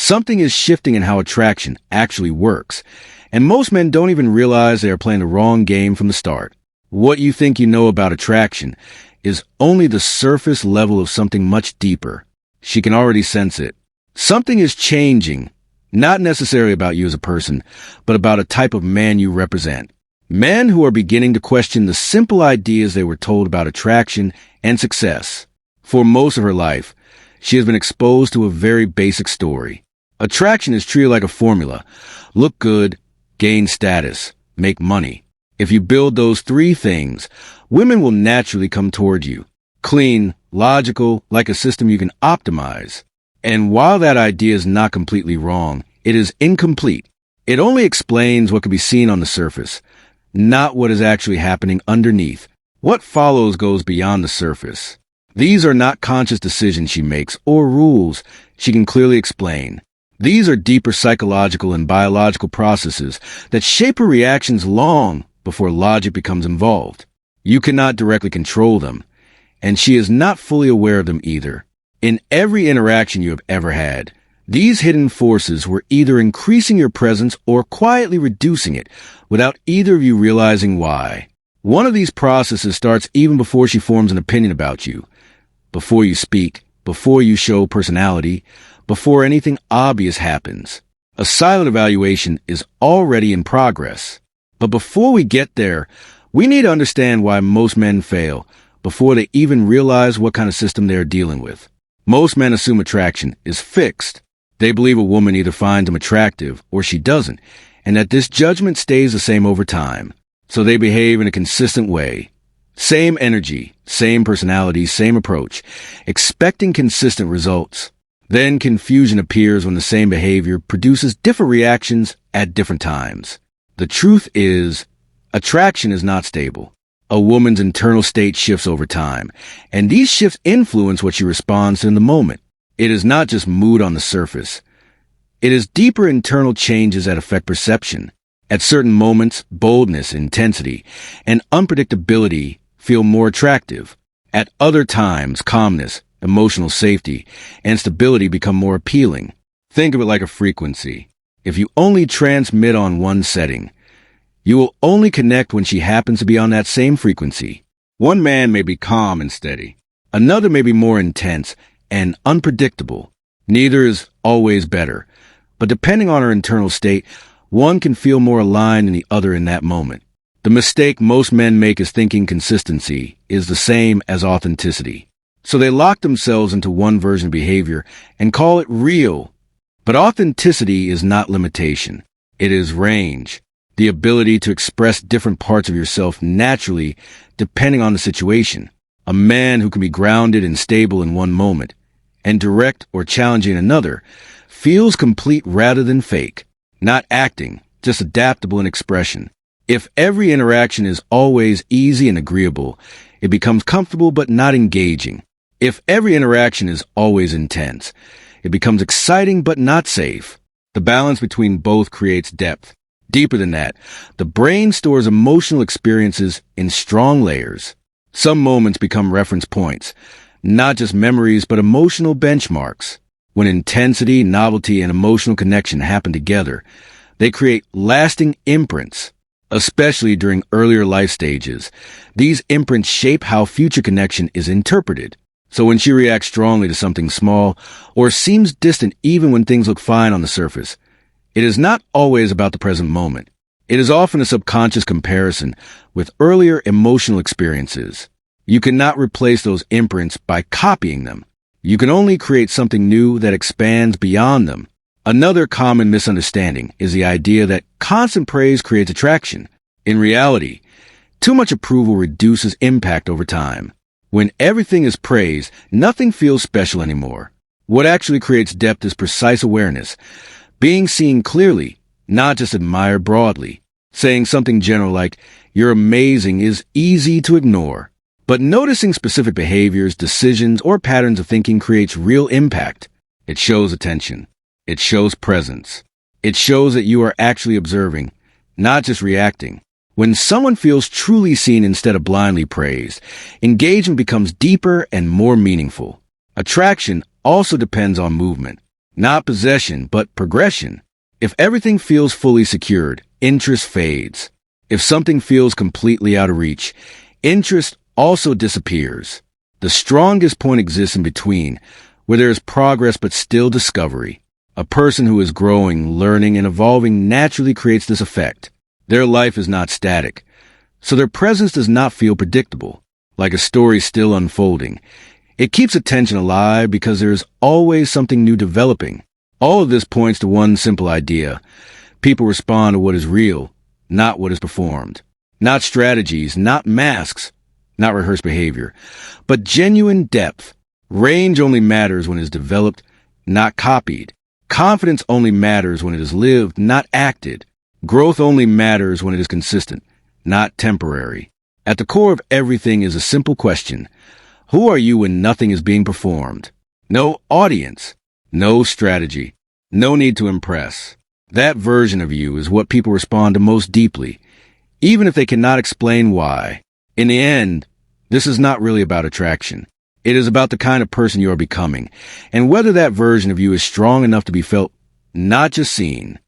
Something is shifting in how attraction actually works, and most men don't even realize they are playing the wrong game from the start. What you think you know about attraction is only the surface level of something much deeper. She can already sense it. Something is changing, not necessarily about you as a person, but about a type of man you represent. Men who are beginning to question the simple ideas they were told about attraction and success. For most of her life, she has been exposed to a very basic story. Attraction is treated like a formula. Look good, gain status, make money. If you build those three things, women will naturally come toward you. Clean, logical, like a system you can optimize. And while that idea is not completely wrong, it is incomplete. It only explains what can be seen on the surface, not what is actually happening underneath. What follows goes beyond the surface. These are not conscious decisions she makes or rules she can clearly explain. These are deeper psychological and biological processes that shape her reactions long before logic becomes involved. You cannot directly control them, and she is not fully aware of them either. In every interaction you have ever had, these hidden forces were either increasing your presence or quietly reducing it without either of you realizing why. One of these processes starts even before she forms an opinion about you. Before you speak, before you show personality, before anything obvious happens. A silent evaluation is already in progress. But before we get there, we need to understand why most men fail before they even realize what kind of system they are dealing with. Most men assume attraction is fixed. They believe a woman either finds them attractive or she doesn't, and that this judgment stays the same over time. So they behave in a consistent way. Same energy, same personality, same approach, expecting consistent results. Then confusion appears when the same behavior produces different reactions at different times. The truth is, attraction is not stable. A woman's internal state shifts over time, and these shifts influence what she responds to in the moment. It is not just mood on the surface. It is deeper internal changes that affect perception. At certain moments, boldness, intensity, and unpredictability feel more attractive. At other times, calmness, emotional safety, and stability become more appealing. Think of it like a frequency. If you only transmit on one setting, you will only connect when she happens to be on that same frequency. One man may be calm and steady. Another may be more intense and unpredictable. Neither is always better. But depending on her internal state, one can feel more aligned than the other in that moment. The mistake most men make is thinking consistency is the same as authenticity. So they lock themselves into one version of behavior and call it real. But authenticity is not limitation. It is range. The ability to express different parts of yourself naturally depending on the situation. A man who can be grounded and stable in one moment and direct or challenging in another feels complete rather than fake. Not acting, just adaptable in expression. If every interaction is always easy and agreeable, it becomes comfortable but not engaging. If every interaction is always intense, it becomes exciting but not safe. The balance between both creates depth. Deeper than that, the brain stores emotional experiences in strong layers. Some moments become reference points, not just memories but emotional benchmarks. When intensity, novelty, and emotional connection happen together, they create lasting imprints. Especially during earlier life stages, these imprints shape how future connection is interpreted. So when she reacts strongly to something small or seems distant even when things look fine on the surface, it is not always about the present moment. It is often a subconscious comparison with earlier emotional experiences. You cannot replace those imprints by copying them. You can only create something new that expands beyond them. Another common misunderstanding is the idea that constant praise creates attraction. In reality, too much approval reduces impact over time. When everything is praised, nothing feels special anymore. What actually creates depth is precise awareness, being seen clearly, not just admired broadly. Saying something general like, "You're amazing," is easy to ignore. But noticing specific behaviors, decisions, or patterns of thinking creates real impact. It shows attention. It shows presence. It shows that you are actually observing, not just reacting. When someone feels truly seen instead of blindly praised, engagement becomes deeper and more meaningful. Attraction also depends on movement. Not possession, but progression. If everything feels fully secured, interest fades. If something feels completely out of reach, interest also disappears. The strongest point exists in between, where there is progress but still discovery. A person who is growing, learning, and evolving naturally creates this effect. Their life is not static, so their presence does not feel predictable, like a story still unfolding. It keeps attention alive because there is always something new developing. All of this points to one simple idea. People respond to what is real, not what is performed. Not strategies, not masks, not rehearsed behavior, but genuine depth. Range only matters when it is developed, not copied. Confidence only matters when it is lived, not acted. Growth only matters when it is consistent, not temporary. At the core of everything is a simple question. Who are you when nothing is being performed? No audience, no strategy, no need to impress. That version of you is what people respond to most deeply, even if they cannot explain why. In the end, this is not really about attraction. It is about the kind of person you are becoming, and whether that version of you is strong enough to be felt, not just seen.